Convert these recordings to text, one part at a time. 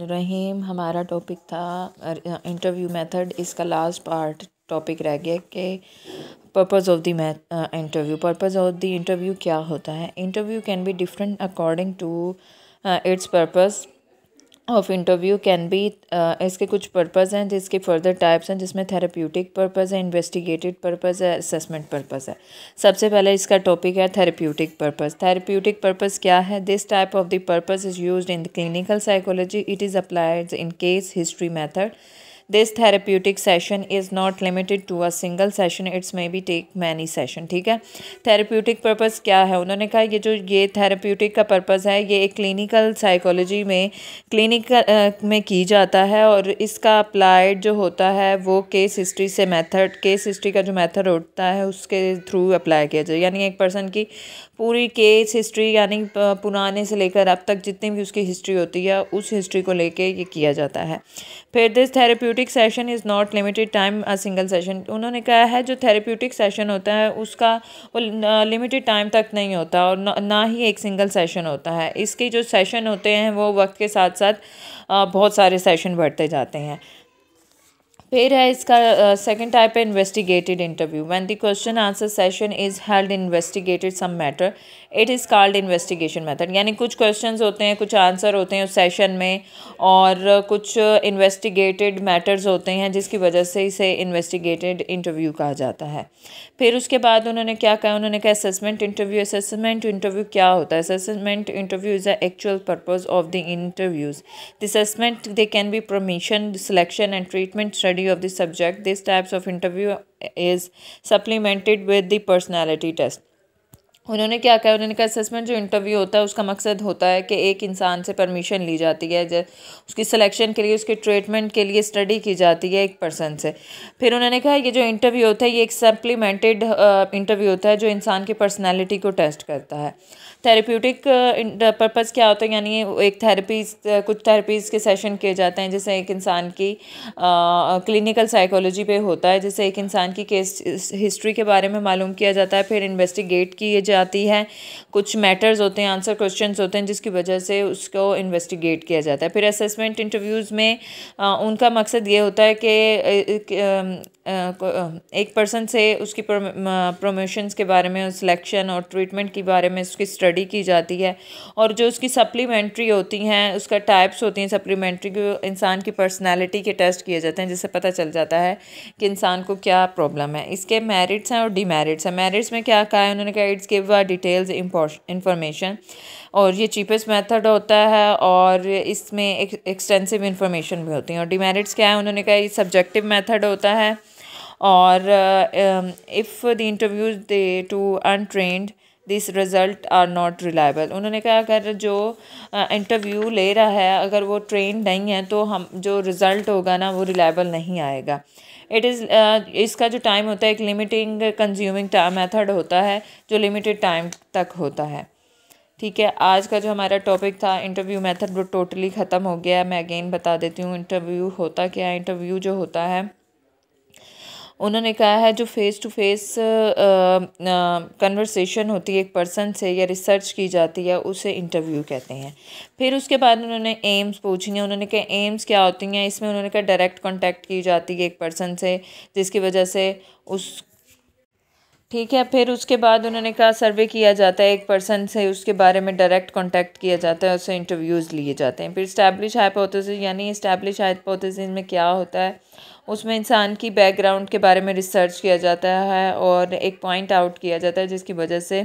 रहीम हमारा टॉपिक था interview method. इसका लास्ट पार्ट टॉपिक रह गया कि purpose of the interview. Purpose of the interview क्या होता है? Interview can be different according to its purpose of interview can be. इसके कुछ पर्पस हैं, जिसके फर्दर टाइप्स हैं, जिसमें थेरेप्यूटिक पर्पस है, इन्वेस्टिगेटिव पर्पस है, असेसमेंट पर्पस है। सबसे पहले इसका टॉपिक है थेरेप्यूटिक पर्पस। थेरेप्यूटिक पर्पस क्या है? This type of the purpose is used in the clinical psychology. It is applied in case history method. This therapeutic session is not limited to a single session, it's may be take many session. ठीक है, therapeutic purpose क्या है? उन्होंने कहा ये therapeutic का purpose है, ये एक क्लिनिकल साइकोलॉजी में में की जाता है, और इसका अप्लाइड जो होता है वो केस हिस्ट्री से मेथड, केस हिस्ट्री का जो मेथड होता है उसके थ्रू अप्लाई किया जाए। यानी एक पर्सन की पूरी केस हिस्ट्री, यानी पुराने से लेकर अब तक जितनी भी उसकी हिस्ट्री होती है उस हिस्ट्री को लेके ये किया जाता है। फिर this therapeutic session is not limited time a single session. उन्होंने कहा है जो थेरेप्यूटिक सेशन होता है उसका वो लिमिटेड टाइम तक नहीं होता, और ना ही एक सिंगल सेशन होता है। इसके जो सेशन होते हैं वो वक्त के साथ साथ बहुत सारे सेशन बढ़ते जाते हैं। फिर है इसका सेकंड टाइप है investigated interview. When the question answer session is held investigated some matter, it is called investigation method. यानी कुछ क्वेश्चंस होते हैं, कुछ आंसर होते हैं उस सेशन में, और कुछ इन्वेस्टिगेटेड मैटर्स होते हैं जिसकी वजह से इसे इन्वेस्टिगेटेड इंटरव्यू कहा जाता है। फिर उसके बाद उन्होंने क्या कहा? उन्होंने कहा असेसमेंट इंटरव्यू। असेसमेंट इंटरव्यू क्या होता है? Assessment interview is the actual purpose of the interviews. The assessment they can be permission, selection and treatment study of the subject. These types of interview is supplemented with the personality test. उन्होंने क्या कहा? उन्होंने कहा assessment जो interview होता है उसका मकसद होता है कि एक इंसान से परमिशन ली जाती है, उसकी सिलेक्शन के लिए, उसके ट्रीटमेंट के लिए स्टडी की जाती है एक पर्सन से। फिर उन्होंने कहा ये जो इंटरव्यू होता है ये एक सप्लीमेंटेड इंटरव्यू होता है जो इंसान की पर्सनैलिटी को टेस्ट करता है। थेरेप्यूटिक पर्पस क्या होता है? यानी एक कुछ थेरेपीज़ के सेशन किए जाते हैं, जैसे एक इंसान की क्लिनिकल साइकोलॉजी पे होता है, जैसे एक इंसान की केस हिस्ट्री के बारे में मालूम किया जाता है, फिर इन्वेस्टिगेट की जाती है, कुछ मैटर्स होते हैं, आंसर क्वेश्चंस होते हैं जिसकी वजह से उसको इन्वेस्टिगेट किया जाता है। फिर असेसमेंट इंटरव्यूज़ में उनका मकसद ये होता है कि एक पर्सन से उसकी प्रमोशंस के बारे में, सिलेक्शन और ट्रीटमेंट के बारे में उसकी स्टडी की जाती है, और जो उसकी सप्लीमेंट्री होती हैं, उसका टाइप्स होती हैं सप्लीमेंट्री को, इंसान की पर्सनालिटी के टेस्ट किए जाते हैं, जिससे पता चल जाता है कि इंसान को क्या प्रॉब्लम है। इसके मेरिट्स हैं और डीमेरिट्स हैं। मेरिट्स में क्या कहा है? उन्होंने कहा it's give a details information, और ये चीपेस्ट मेथड होता है, और इसमें एक्सटेंसिव इंफॉर्मेशन भी होती है। और डीमेरिट्स क्या है? उन्होंने कहा ये सब्जेक्टिव मेथड होता है, और if the interviews they to untrained this result are not reliable. उन्होंने कहा अगर जो इंटरव्यू ले रहा है अगर वो ट्रेंड नहीं है तो हम जो रिज़ल्ट होगा ना वो रिलायबल नहीं आएगा। इसका जो टाइम होता है एक लिमिटिंग कंज्यूमिंग मेथड होता है जो लिमिटेड टाइम तक होता है। ठीक है, आज का जो हमारा टॉपिक था इंटरव्यू मेथड वो टोटली ख़त्म हो गया। मैं अगेन बता देती हूँ इंटरव्यू होता क्या है। इंटरव्यू जो होता है उन्होंने कहा है जो फेस टू फेस कन्वर्सेशन होती है एक पर्सन से या रिसर्च की जाती है उसे इंटरव्यू कहते हैं। फिर उसके बाद उन्होंने एम्स पूछी हैं। उन्होंने कहा एम्स क्या होती हैं? इसमें उन्होंने कहा डायरेक्ट कांटेक्ट की जाती है एक पर्सन से जिसकी वजह से उस ठीक है। फिर उसके बाद उन्होंने कहा सर्वे किया जाता है एक पर्सन से, उसके बारे में डायरेक्ट कांटेक्ट किया जाता है, उससे इंटरव्यूज़ लिए जाते हैं। फिर इस्टेब्लिश हाइपोथेसिस, यानी इस्टेब्लिश हाइपोथेसिस में क्या होता है? उसमें इंसान की बैकग्राउंड के बारे में रिसर्च किया जाता है और एक पॉइंट आउट किया जाता है जिसकी वजह से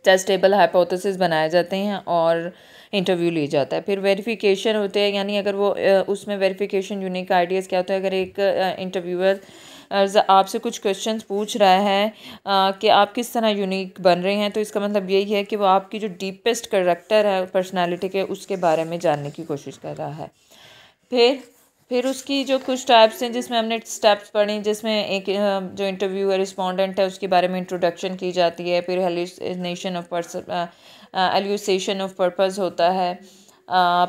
टेस्टेबल हाइपोथेसिस बनाए जाते हैं और इंटरव्यू लिया जाता है। फिर वेरिफिकेशन होते हैं, यानी अगर वो उसमें वेरिफिकेशन यूनिक आइडियाज़ क्या होता है? अगर एक इंटरव्यूअर आपसे कुछ क्वेश्चंस पूछ रहा है कि आप किस तरह यूनिक बन रहे हैं, तो इसका मतलब यही है कि वो आपकी जो डीपेस्ट करैक्टर है पर्सनालिटी के उसके बारे में जानने की कोशिश कर रहा है। फिर उसकी जो कुछ टाइप्स हैं जिसमें हमने स्टेप्स पढ़े, जिसमें एक जो इंटरव्यू रिस्पोंडेंट है उसके बारे में इंट्रोडक्शन की जाती है। फिर एल्यूसेशन ऑफ पर्पस होता है।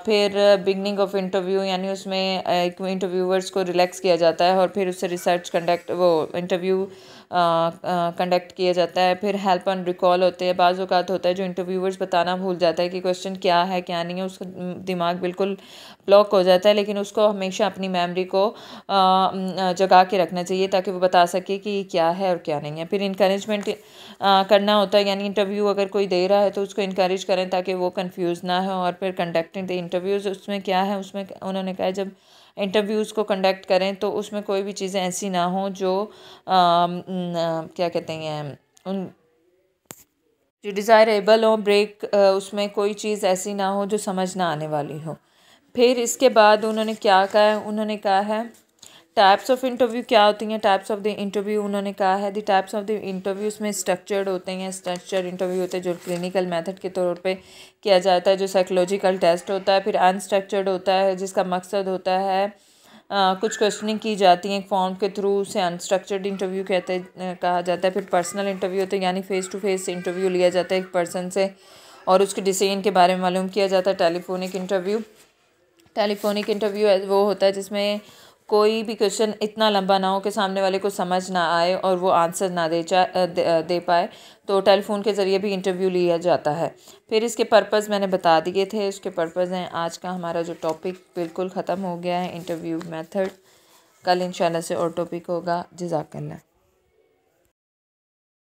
फिर बिगनिंग ऑफ इंटरव्यू, यानी उसमें एक इंटरव्यूअर्स को रिलैक्स किया जाता है और फिर उससे रिसर्च कंडक्ट वो इंटरव्यू कंडक्ट किया जाता है। फिर हेल्प एंड रिकॉल होते हैं। बाज़ औक़ात होता है जो इंटरव्यूअर्स बताना भूल जाता है कि क्वेश्चन क्या है क्या नहीं है, उसका दिमाग बिल्कुल ब्लॉक हो जाता है, लेकिन उसको हमेशा अपनी मेमोरी को जगा के रखना चाहिए ताकि वो बता सके कि क्या है और क्या नहीं है। फिर इनकरेजमेंट करना होता है, यानी इंटरव्यू अगर कोई दे रहा है तो उसको इनकरेज करें ताकि वो कंफ्यूज ना हो। और फिर कंडक्टिंग द इंटरव्यूज़, उसमें क्या है, उसमें उन्होंने कहा जब इंटरव्यूज़ को कंडक्ट करें तो उसमें कोई भी चीज़ें ऐसी ना हो जो क्या कहते हैं उन जो डिज़ायरेबल हो, ब्रेक उसमें कोई चीज़ ऐसी ना हो जो समझ ना आने वाली हो। फिर इसके बाद उन्होंने क्या कहा है, उन्होंने कहा है टाइप्स ऑफ इंटरव्यू क्या होती हैं। टाइप्स ऑफ द इंटरव्यू उन्होंने कहा है the types of the interviews में स्ट्रक्चर्ड होते हैं, स्ट्रक्चर्ड इंटरव्यू होते हैं जो क्लिनिकल मेथड के तौर पे किया जाता है, जो साइकोलॉजिकल टेस्ट होता है। फिर अनस्ट्रक्चर्ड होता है जिसका मकसद होता है कुछ क्वेश्चनिंग की जाती है एक फॉर्म के थ्रू, से अनस्ट्रक्चर्ड इंटरव्यू कहा जाता है। फिर पर्सनल इंटरव्यू होता है, यानी फ़ेस टू फेस इंटरव्यू लिया जाता है एक पर्सन से और उसके डिसीजन के बारे में मालूम किया जाता है। टेलीफोनिक इंटरव्यू वो होता है जिसमें कोई भी क्वेश्चन इतना लंबा ना हो कि सामने वाले को समझ ना आए और वो आंसर ना दे पाए, तो टेलीफोन के ज़रिए भी इंटरव्यू लिया जाता है। फिर इसके पर्पज़ मैंने बता दिए थे, उसके पर्पज़ हैं। आज का हमारा जो टॉपिक बिल्कुल ख़त्म हो गया है, इंटरव्यू मेथड। कल इंशाल्लाह से और टॉपिक होगा। जज़ाकल्लाह।